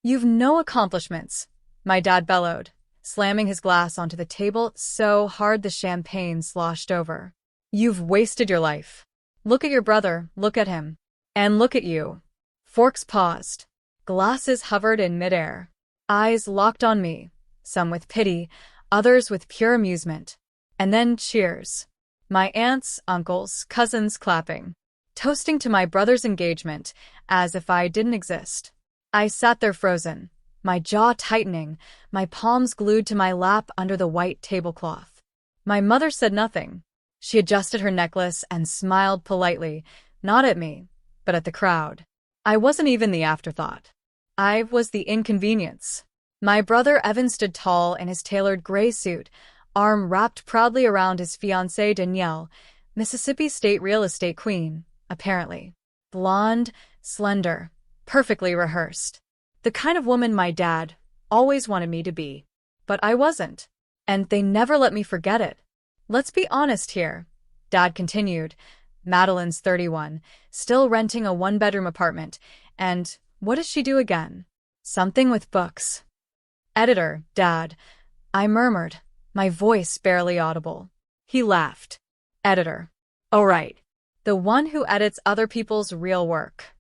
You've no accomplishments, my dad bellowed, slamming his glass onto the table so hard the champagne sloshed over. You've wasted your life. Look at your brother, look at him. And look at you. Forks paused. Glasses hovered in midair. Eyes locked on me, some with pity, others with pure amusement. And then cheers. My aunts, uncles, cousins clapping. Toasting to my brother's engagement, as if I didn't exist. I sat there frozen, my jaw tightening, my palms glued to my lap under the white tablecloth. My mother said nothing. She adjusted her necklace and smiled politely, not at me, but at the crowd. I wasn't even the afterthought. I was the inconvenience. My brother Evan stood tall in his tailored gray suit, arm wrapped proudly around his fiancée Danielle, Mississippi State real estate queen, apparently. Blonde, slender, perfectly rehearsed. The kind of woman my dad always wanted me to be. But I wasn't. And they never let me forget it. Let's be honest here, Dad continued. Madeline's 31, still renting a one-bedroom apartment, and what does she do again? Something with books. Editor, Dad, I murmured, my voice barely audible. He laughed. Editor. Oh right. The one who edits other people's real work.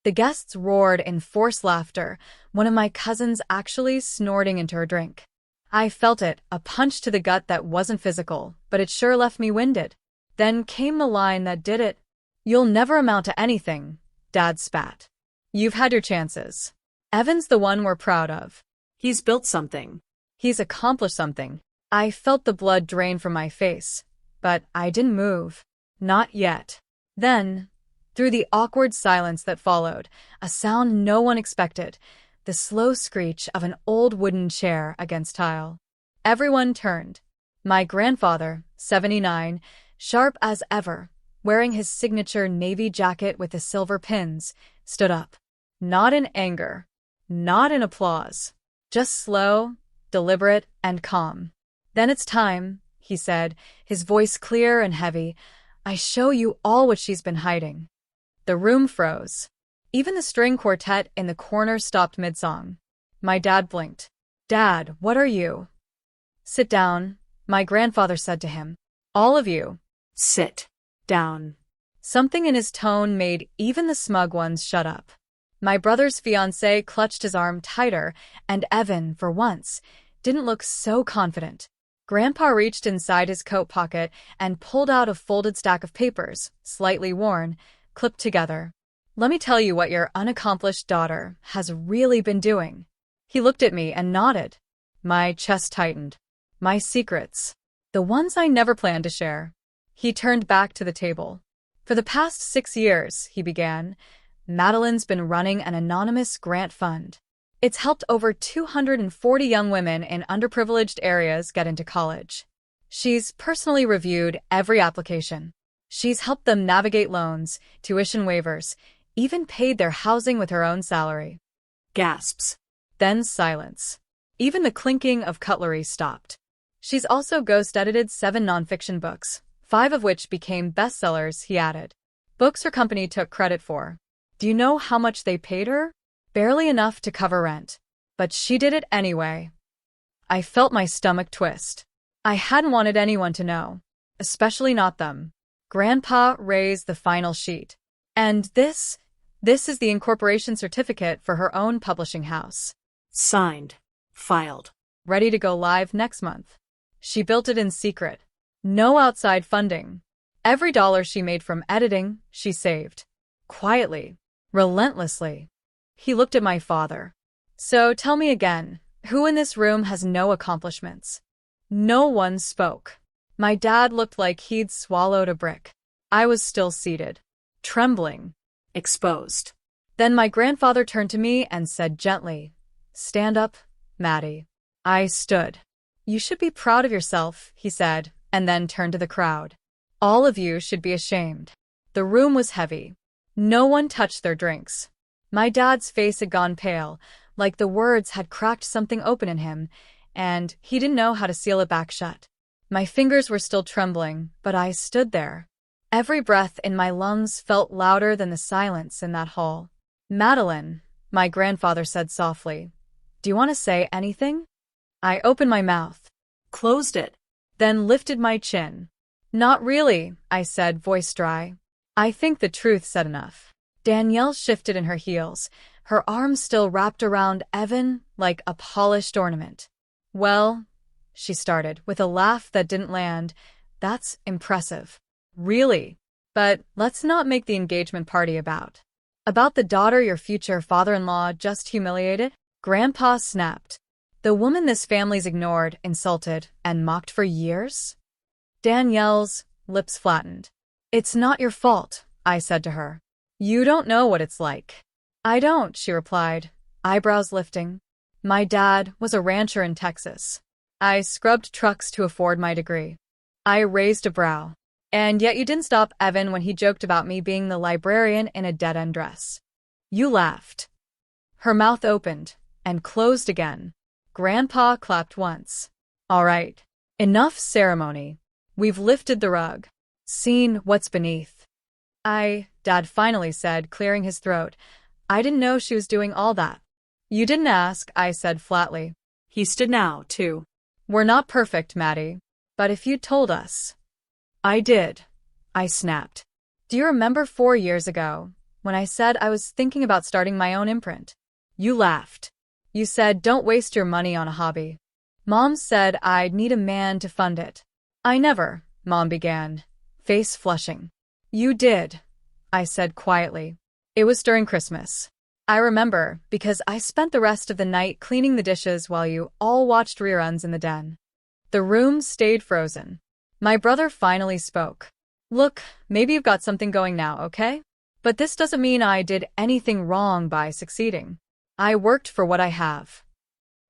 The guests roared in forced laughter, one of my cousins actually snorting into her drink. I felt it, a punch to the gut that wasn't physical, but it sure left me winded. Then came the line that did it. You'll never amount to anything, Dad spat. You've had your chances. Evan's the one we're proud of. He's built something. He's accomplished something. I felt the blood drain from my face, but I didn't move. Not yet. Then, through the awkward silence that followed, a sound no one expected, the slow screech of an old wooden chair against tile. Everyone turned. My grandfather, 79, sharp as ever, wearing his signature navy jacket with the silver pins, stood up. Not in anger, not in applause, just slow, deliberate, and calm. Then it's time, he said, his voice clear and heavy. I show you all what she's been hiding. The room froze. Even the string quartet in the corner stopped mid-song. My dad blinked. Dad, what are you? Sit down, my grandfather said to him. All of you. Sit down. Something in his tone made even the smug ones shut up. My brother's fiancée clutched his arm tighter, and Evan, for once, didn't look so confident. Grandpa reached inside his coat pocket and pulled out a folded stack of papers, slightly worn, clipped together. Let me tell you what your unaccomplished daughter has really been doing. He looked at me and nodded. My chest tightened. My secrets. The ones I never planned to share. He turned back to the table. For the past 6 years, he began, Madeline's been running an anonymous grant fund. It's helped over 240 young women in underprivileged areas get into college. She's personally reviewed every application. She's helped them navigate loans, tuition waivers, even paid their housing with her own salary. Gasps. Then silence. Even the clinking of cutlery stopped. She's also ghost-edited 7 nonfiction books, 5 of which became bestsellers, he added. Books her company took credit for. Do you know how much they paid her? Barely enough to cover rent. But she did it anyway. I felt my stomach twist. I hadn't wanted anyone to know. Especially not them. Grandpa raised the final sheet. And this is the incorporation certificate for her own publishing house. Signed. Filed. Ready to go live next month. She built it in secret. No outside funding. Every dollar she made from editing, she saved. Quietly. Relentlessly. He looked at my father. So tell me again, who in this room has no accomplishments? No one spoke. My dad looked like he'd swallowed a brick. I was still seated. Trembling. Exposed. Then my grandfather turned to me and said gently, Stand up, Maddie. I stood. You should be proud of yourself, he said, and then turned to the crowd. All of you should be ashamed. The room was heavy. No one touched their drinks. My dad's face had gone pale, like the words had cracked something open in him, and he didn't know how to seal it back shut. My fingers were still trembling, but I stood there. Every breath in my lungs felt louder than the silence in that hall. Madeline, My grandfather said softly. Do you want to say anything? I opened my mouth, Closed it. then lifted my chin. Not really, I said, voice dry. I think the truth said enough. Danielle shifted in her heels, her arms still wrapped around Evan like a polished ornament. Well, she started, with a laugh that didn't land, that's impressive. Really? But let's not make the engagement party about the daughter your future father-in-law just humiliated? Grandpa snapped. The woman this family's ignored, insulted, and mocked for years? Danielle's lips flattened. It's not your fault, I said to her. You don't know what it's like. I don't, she replied, eyebrows lifting. My dad was a rancher in Texas. I scrubbed trucks to afford my degree. I raised a brow. And yet you didn't stop Evan when he joked about me being the librarian in a dead-end dress. You laughed. Her mouth opened and closed again. Grandpa clapped once. All right. Enough ceremony. We've lifted the rug. Seen what's beneath. Dad finally said, clearing his throat. I didn't know she was doing all that. You didn't ask, I said flatly. He stood now, too. We're not perfect, Maddie. But if you'd told us. I did. I snapped. Do you remember 4 years ago, when I said I was thinking about starting my own imprint? You laughed. You said, don't waste your money on a hobby. Mom said I'd need a man to fund it. I never, Mom began, face flushing. You did, I said quietly. It was during Christmas. I remember, because I spent the rest of the night cleaning the dishes while you all watched reruns in the den. The room stayed frozen. My brother finally spoke. Look, maybe you've got something going now, okay? But this doesn't mean I did anything wrong by succeeding. I worked for what I have.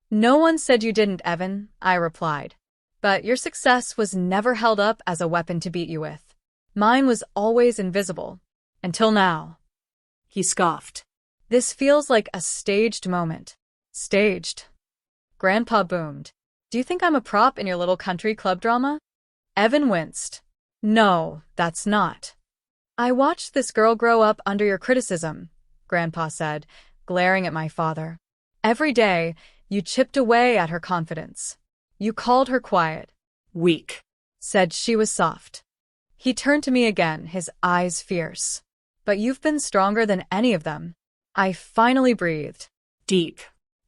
No one said you didn't, Evan, I replied. But your success was never held up as a weapon to beat you with. Mine was always invisible. Until now. He scoffed. This feels like a staged moment. Staged. Grandpa boomed. Do you think I'm a prop in your little country club drama? Evan winced. No, that's not. I watched this girl grow up under your criticism, Grandpa said, glaring at my father. Every day, you chipped away at her confidence. You called her quiet. Weak. Said she was soft. He turned to me again, his eyes fierce. But you've been stronger than any of them. I finally breathed. Deep.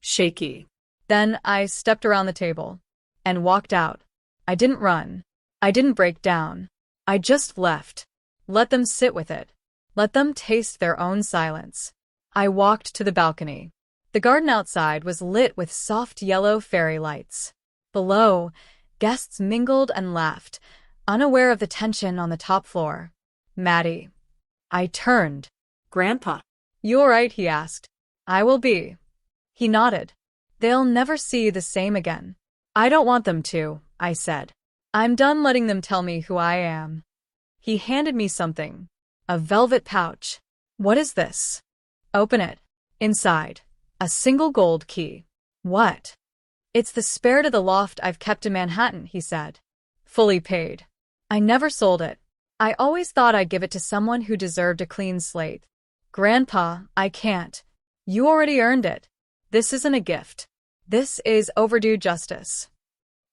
Shaky. Then I stepped around the table and walked out. I didn't run. I didn't break down. I just left. Let them sit with it. Let them taste their own silence. I walked to the balcony. The garden outside was lit with soft yellow fairy lights. Below, guests mingled and laughed, unaware of the tension on the top floor. Maddie. I turned. Grandpa. You all right? He asked. I will be. He nodded. They'll never see the same again. I don't want them to, I said. I'm done letting them tell me who I am. He handed me something. A velvet pouch. What is this? Open it. Inside. A single gold key. What? It's the spare to the loft I've kept in Manhattan, he said. Fully paid. I never sold it. I always thought I'd give it to someone who deserved a clean slate. Grandpa, I can't. You already earned it. This isn't a gift. This is overdue justice.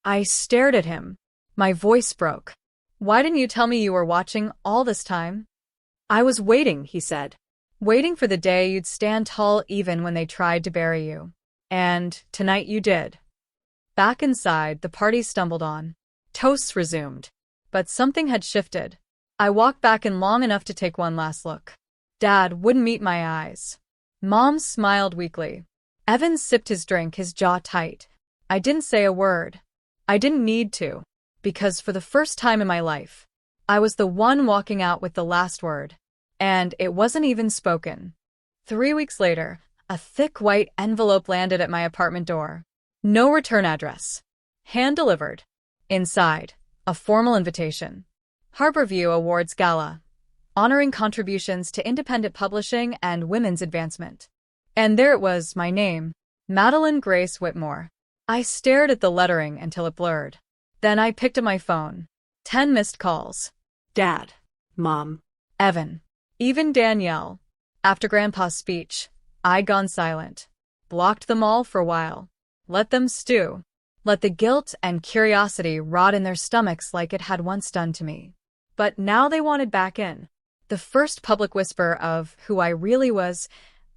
I stared at him. My voice broke. Why didn't you tell me you were watching all this time? I was waiting, he said. Waiting for the day you'd stand tall even when they tried to bury you. And tonight you did. Back inside, the party stumbled on. Toasts resumed. But something had shifted. I walked back in long enough to take one last look. Dad wouldn't meet my eyes. Mom smiled weakly. Evan sipped his drink, his jaw tight. I didn't say a word. I didn't need to. Because for the first time in my life, I was the one walking out with the last word. And it wasn't even spoken. 3 weeks later, a thick white envelope landed at my apartment door. No return address. Hand-delivered. Inside, a formal invitation. Harborview Awards Gala. Honoring contributions to independent publishing and women's advancement. And there it was, my name. Madeline Grace Whitmore. I stared at the lettering until it blurred. Then I picked up my phone. 10 missed calls. Dad. Mom. Evan. Even Danielle. After Grandpa's speech, I'd gone silent. Blocked them all for a while. Let them stew. Let the guilt and curiosity rot in their stomachs like it had once done to me. But now they wanted back in. The first public whisper of who I really was,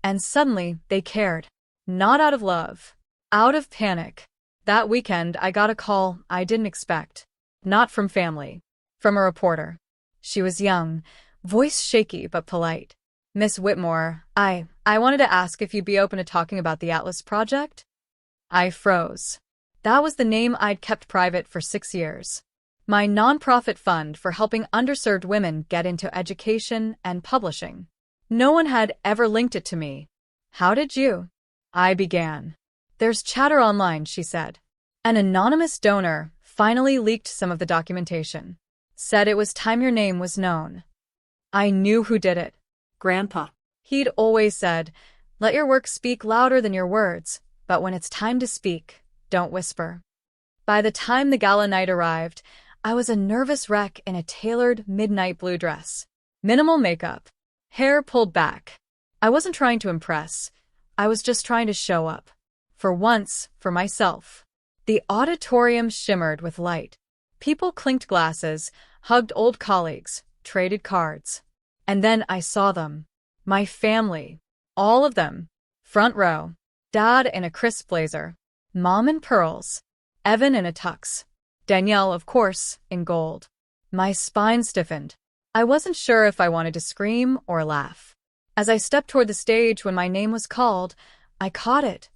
and suddenly they cared. Not out of love. Out of panic. That weekend I got a call I didn't expect. Not from family. From a reporter. She was young, voice shaky but polite. Miss Whitmore, I wanted to ask if you'd be open to talking about the Atlas Project? I froze. That was the name I'd kept private for 6 years. My nonprofit fund for helping underserved women get into education and publishing. No one had ever linked it to me. How did you? I began. There's chatter online, she said. An anonymous donor finally leaked some of the documentation. Said it was time your name was known. I knew who did it. Grandpa. He'd always said, let your work speak louder than your words, but when it's time to speak, don't whisper. By the time the gala night arrived, I was a nervous wreck in a tailored midnight blue dress. Minimal makeup. Hair pulled back. I wasn't trying to impress. I was just trying to show up. For once, for myself. The auditorium shimmered with light. People clinked glasses, hugged old colleagues, traded cards. And then I saw them. My family. All of them. Front row. Dad in a crisp blazer. Mom in pearls. Evan in a tux. Danielle, of course, in gold. My spine stiffened. I wasn't sure if I wanted to scream or laugh. As I stepped toward the stage when my name was called, I caught it.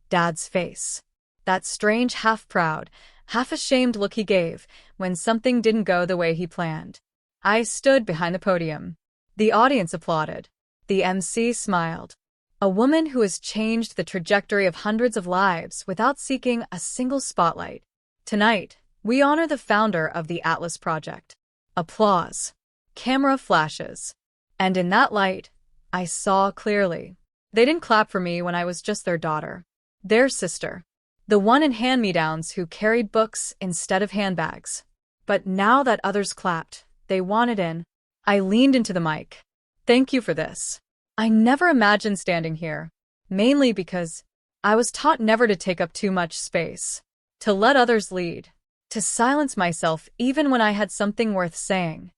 Dad's face. That strange half-proud, half-ashamed look he gave when something didn't go the way he planned. I stood behind the podium. The audience applauded. The MC smiled. A woman who has changed the trajectory of hundreds of lives without seeking a single spotlight. Tonight, we honor the founder of the Atlas Project. Applause. Camera flashes. And in that light, I saw clearly. They didn't clap for me when I was just their daughter. Their sister. The one in hand-me-downs who carried books instead of handbags. But now that others clapped, they wanted in. I leaned into the mic. Thank you for this. I never imagined standing here. Mainly because I was taught never to take up too much space. To let others lead. To silence myself even when I had something worth saying.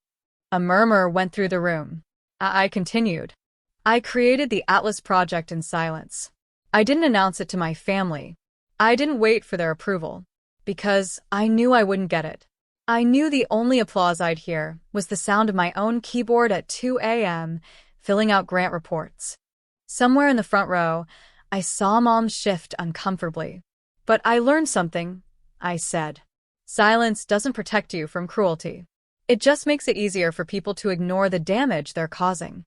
A murmur went through the room. I continued. I created the Atlas Project in silence. I didn't announce it to my family. I didn't wait for their approval. Because I knew I wouldn't get it. I knew the only applause I'd hear was the sound of my own keyboard at 2 a.m., filling out grant reports. Somewhere in the front row, I saw Mom shift uncomfortably. But I learned something, I said. Silence doesn't protect you from cruelty. It just makes it easier for people to ignore the damage they're causing.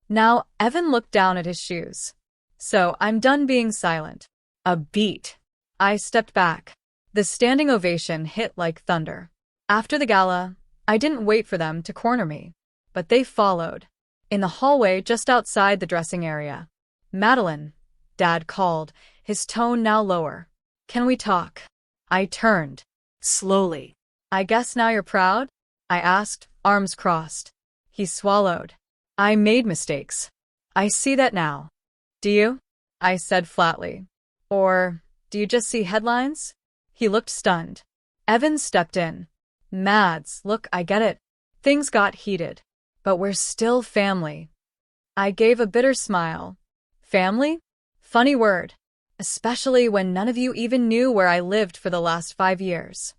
Now, Evan looked down at his shoes. So, I'm done being silent. A beat. I stepped back. The standing ovation hit like thunder. After the gala, I didn't wait for them to corner me. But they followed. In the hallway just outside the dressing area. Madeline, Dad called, his tone now lower. Can we talk? I turned. Slowly. I guess now you're proud? I asked, arms crossed. He swallowed. I made mistakes. I see that now. Do you? I said flatly. Or, do you just see headlines? He looked stunned. Evan stepped in. Mads, look, I get it. Things got heated. But we're still family. I gave a bitter smile. Family? Funny word. Especially when none of you even knew where I lived for the last 5 years.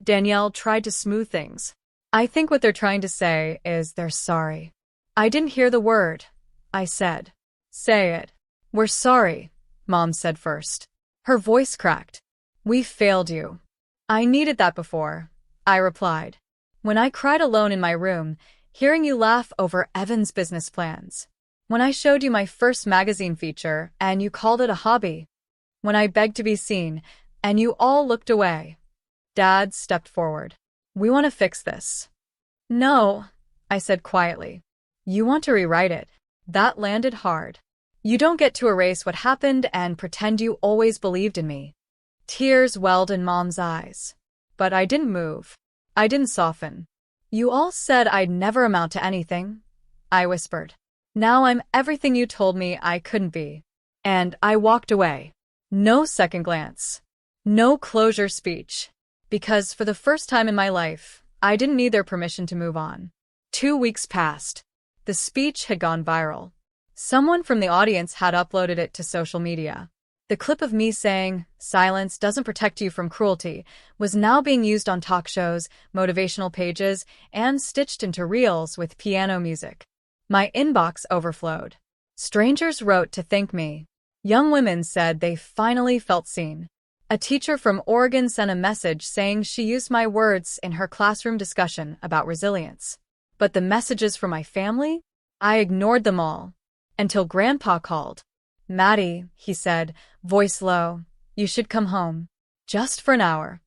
Danielle tried to smooth things. I think what they're trying to say is they're sorry. I didn't hear the word. I said. Say it. We're sorry, Mom said first. Her voice cracked. We failed you. I needed that before, I replied. When I cried alone in my room, hearing you laugh over Evan's business plans. When I showed you my first magazine feature and you called it a hobby. When I begged to be seen and you all looked away. Dad stepped forward. We want to fix this. No, I said quietly. You want to rewrite it. That landed hard. You don't get to erase what happened and pretend you always believed in me. Tears welled in Mom's eyes. But I didn't move. I didn't soften. You all said I'd never amount to anything, I whispered. Now I'm everything you told me I couldn't be. And I walked away. No second glance. No closure speech. Because for the first time in my life, I didn't need their permission to move on. 2 weeks passed. The speech had gone viral. Someone from the audience had uploaded it to social media. The clip of me saying, "Silence doesn't protect you from cruelty," was now being used on talk shows, motivational pages, and stitched into reels with piano music. My inbox overflowed. Strangers wrote to thank me. Young women said they finally felt seen. A teacher from Oregon sent a message saying she used my words in her classroom discussion about resilience. But the messages from my family? I ignored them all. Until Grandpa called. "Maddie," he said, voice low, "you should come home. Just for an hour."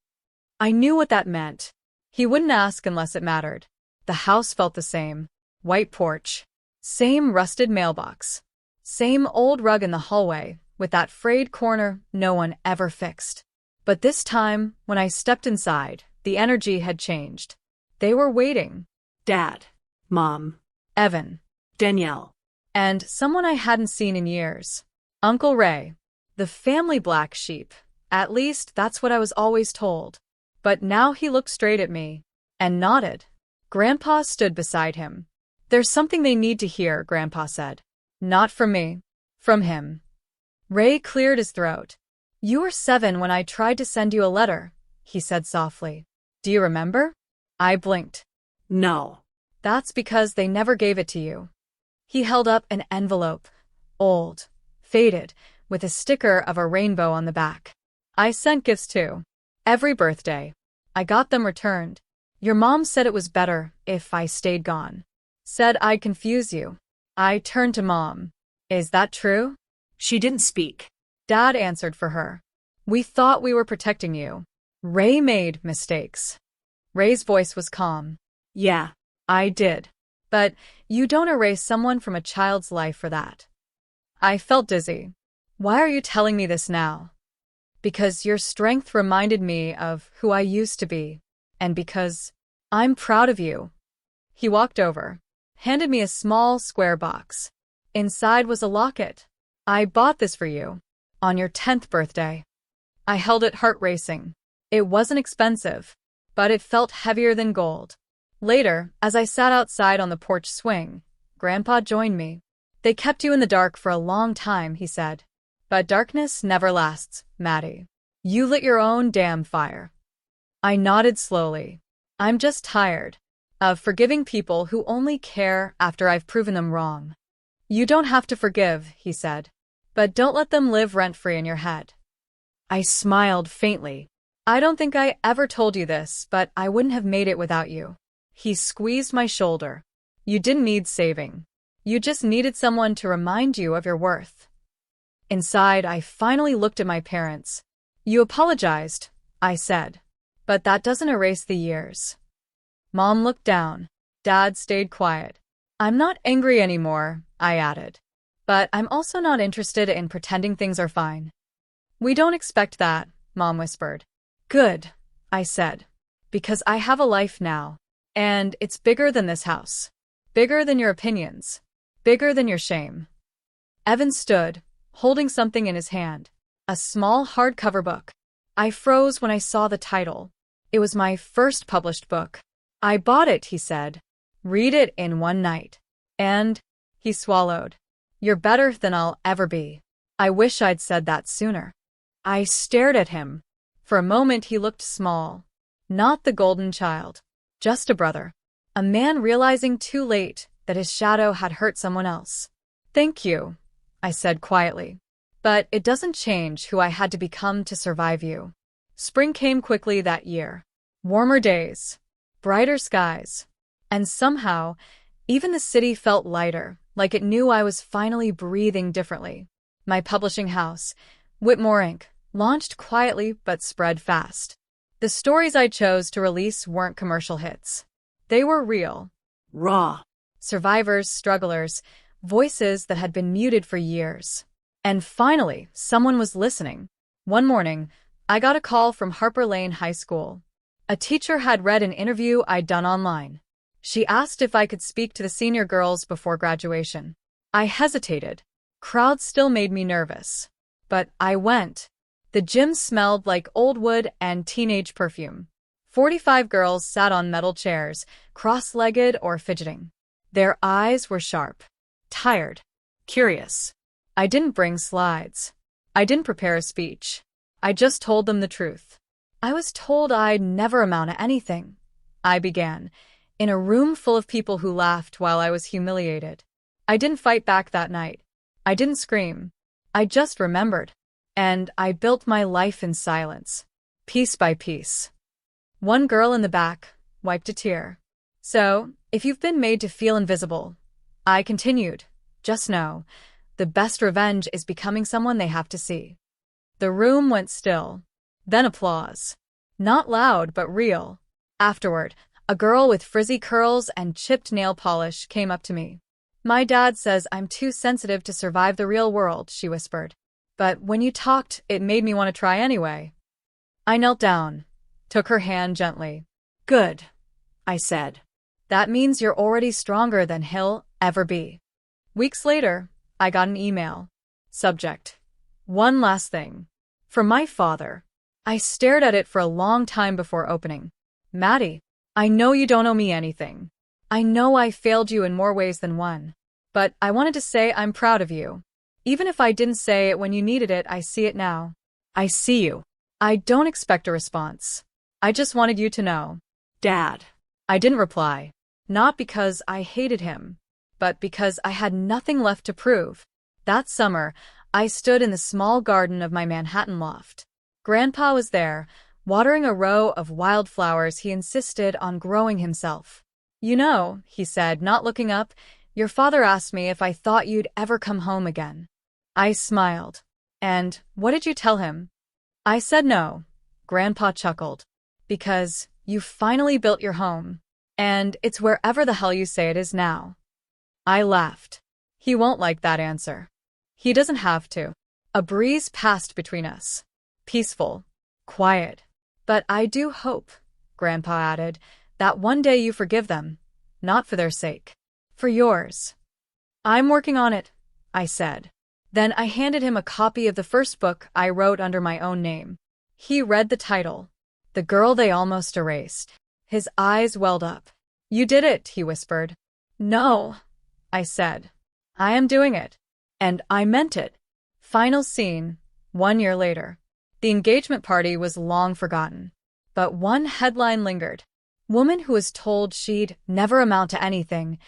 I knew what that meant. He wouldn't ask unless it mattered. The house felt the same. White porch. Same rusted mailbox. Same old rug in the hallway, with that frayed corner no one ever fixed. But this time, when I stepped inside, the energy had changed. They were waiting. Dad. Mom. Evan. Danielle. And someone I hadn't seen in years. Uncle Ray. The family black sheep. At least that's what I was always told. But now he looked straight at me. And nodded. Grandpa stood beside him. "There's something they need to hear," Grandpa said. "Not from me. From him." Ray cleared his throat. "You were 7 when I tried to send you a letter," he said softly. "Do you remember?" I blinked. No. "That's because they never gave it to you." He held up an envelope. Old. Faded, with a sticker of a rainbow on the back. "I sent gifts too. Every birthday. I got them returned. Your mom said it was better if I stayed gone. Said I'd confuse you." I turned to Mom. "Is that true?" She didn't speak. Dad answered for her. "We thought we were protecting you. Ray made mistakes." Ray's voice was calm. Yeah. "I did. But you don't erase someone from a child's life for that." I felt dizzy. "Why are you telling me this now?" "Because your strength reminded me of who I used to be. And because I'm proud of you." He walked over, handed me a small square box. Inside was a locket. "I bought this for you. On your 10th birthday." I held it, heart racing. It wasn't expensive, but it felt heavier than gold. Later, as I sat outside on the porch swing, Grandpa joined me. "They kept you in the dark for a long time," he said. "But darkness never lasts, Maddie. You lit your own damn fire." I nodded slowly. "I'm just tired of forgiving people who only care after I've proven them wrong." "You don't have to forgive," he said. "But don't let them live rent-free in your head." I smiled faintly. "I don't think I ever told you this, but I wouldn't have made it without you." He squeezed my shoulder. "You didn't need saving. You just needed someone to remind you of your worth." Inside, I finally looked at my parents. "You apologized," I said. "But that doesn't erase the years." Mom looked down. Dad stayed quiet. "I'm not angry anymore," I added. "But I'm also not interested in pretending things are fine." "We don't expect that," Mom whispered. "Good," I said. "Because I have a life now. And it's bigger than this house. Bigger than your opinions. Bigger than your shame." Evan stood, holding something in his hand. A small hardcover book. I froze when I saw the title. It was my first published book. "I bought it," he said. "Read it in one night. And," he swallowed, "you're better than I'll ever be." I wish I'd said that sooner. I stared at him. For a moment he looked small. Not the golden child. Just a brother. A man realizing too late that his shadow had hurt someone else. "Thank you," I said quietly. "But it doesn't change who I had to become to survive you." Spring came quickly that year. Warmer days. Brighter skies. And somehow, even the city felt lighter, like it knew I was finally breathing differently. My publishing house, Whitmore Inc., launched quietly but spread fast. The stories I chose to release weren't commercial hits. They were real. Raw. Survivors, strugglers, voices that had been muted for years. And finally, someone was listening. One morning, I got a call from Harper Lane High School. A teacher had read an interview I'd done online. She asked if I could speak to the senior girls before graduation. I hesitated. Crowds still made me nervous. But I went. The gym smelled like old wood and teenage perfume. 45 girls sat on metal chairs, cross-legged or fidgeting. Their eyes were sharp, tired, curious. I didn't bring slides. I didn't prepare a speech. I just told them the truth. I was told I'd never amount to anything. I began, in a room full of people who laughed while I was humiliated. I didn't fight back that night. I didn't scream. I just remembered. And I built my life in silence, piece by piece. One girl in the back wiped a tear. So, if you've been made to feel invisible, I continued, just know, the best revenge is becoming someone they have to see. The room went still. Then applause. Not loud, but real. Afterward, a girl with frizzy curls and chipped nail polish came up to me. My dad says I'm too sensitive to survive the real world, she whispered. But when you talked, it made me want to try anyway. I knelt down, took her hand gently. Good, I said. That means you're already stronger than he'll ever be. Weeks later, I got an email. Subject: one last thing. From my father. I stared at it for a long time before opening. Maddie, I know you don't owe me anything. I know I failed you in more ways than one. But I wanted to say I'm proud of you. Even if I didn't say it when you needed it, I see it now. I see you. I don't expect a response. I just wanted you to know. Dad. I didn't reply. Not because I hated him, but because I had nothing left to prove. That summer, I stood in the small garden of my Manhattan loft. Grandpa was there, watering a row of wildflowers he insisted on growing himself. You know, he said, not looking up, your father asked me if I thought you'd ever come home again. I smiled. And what did you tell him? I said no. Grandpa chuckled. Because you finally built your home. And it's wherever the hell you say it is now. I laughed. He won't like that answer. He doesn't have to. A breeze passed between us. Peaceful. Quiet. But I do hope, Grandpa added, that one day you forgive them. Not for their sake. For yours. I'm working on it, I said. Then I handed him a copy of the first book I wrote under my own name. He read the title, The Girl They Almost Erased. His eyes welled up. You did it, he whispered. No, I said. I am doing it. And I meant it. Final scene, 1 year later. The engagement party was long forgotten. But one headline lingered. Woman who was told she'd never amount to anything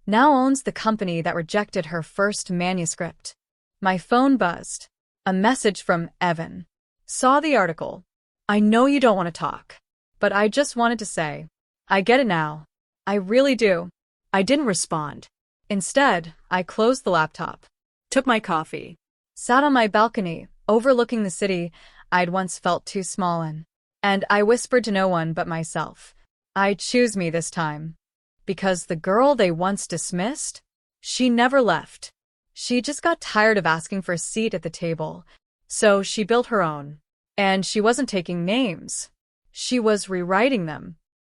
now owns the company that rejected her first manuscript. My phone buzzed. A message from Evan. Saw the article. I know you don't want to talk. But I just wanted to say, I get it now. I really do. I didn't respond. Instead, I closed the laptop. Took my coffee. Sat on my balcony, overlooking the city I'd once felt too small in. And I whispered to no one but myself. I'd choose me this time. Because the girl they once dismissed, she never left. She just got tired of asking for a seat at the table. So she built her own. And she wasn't taking names. She was rewriting them.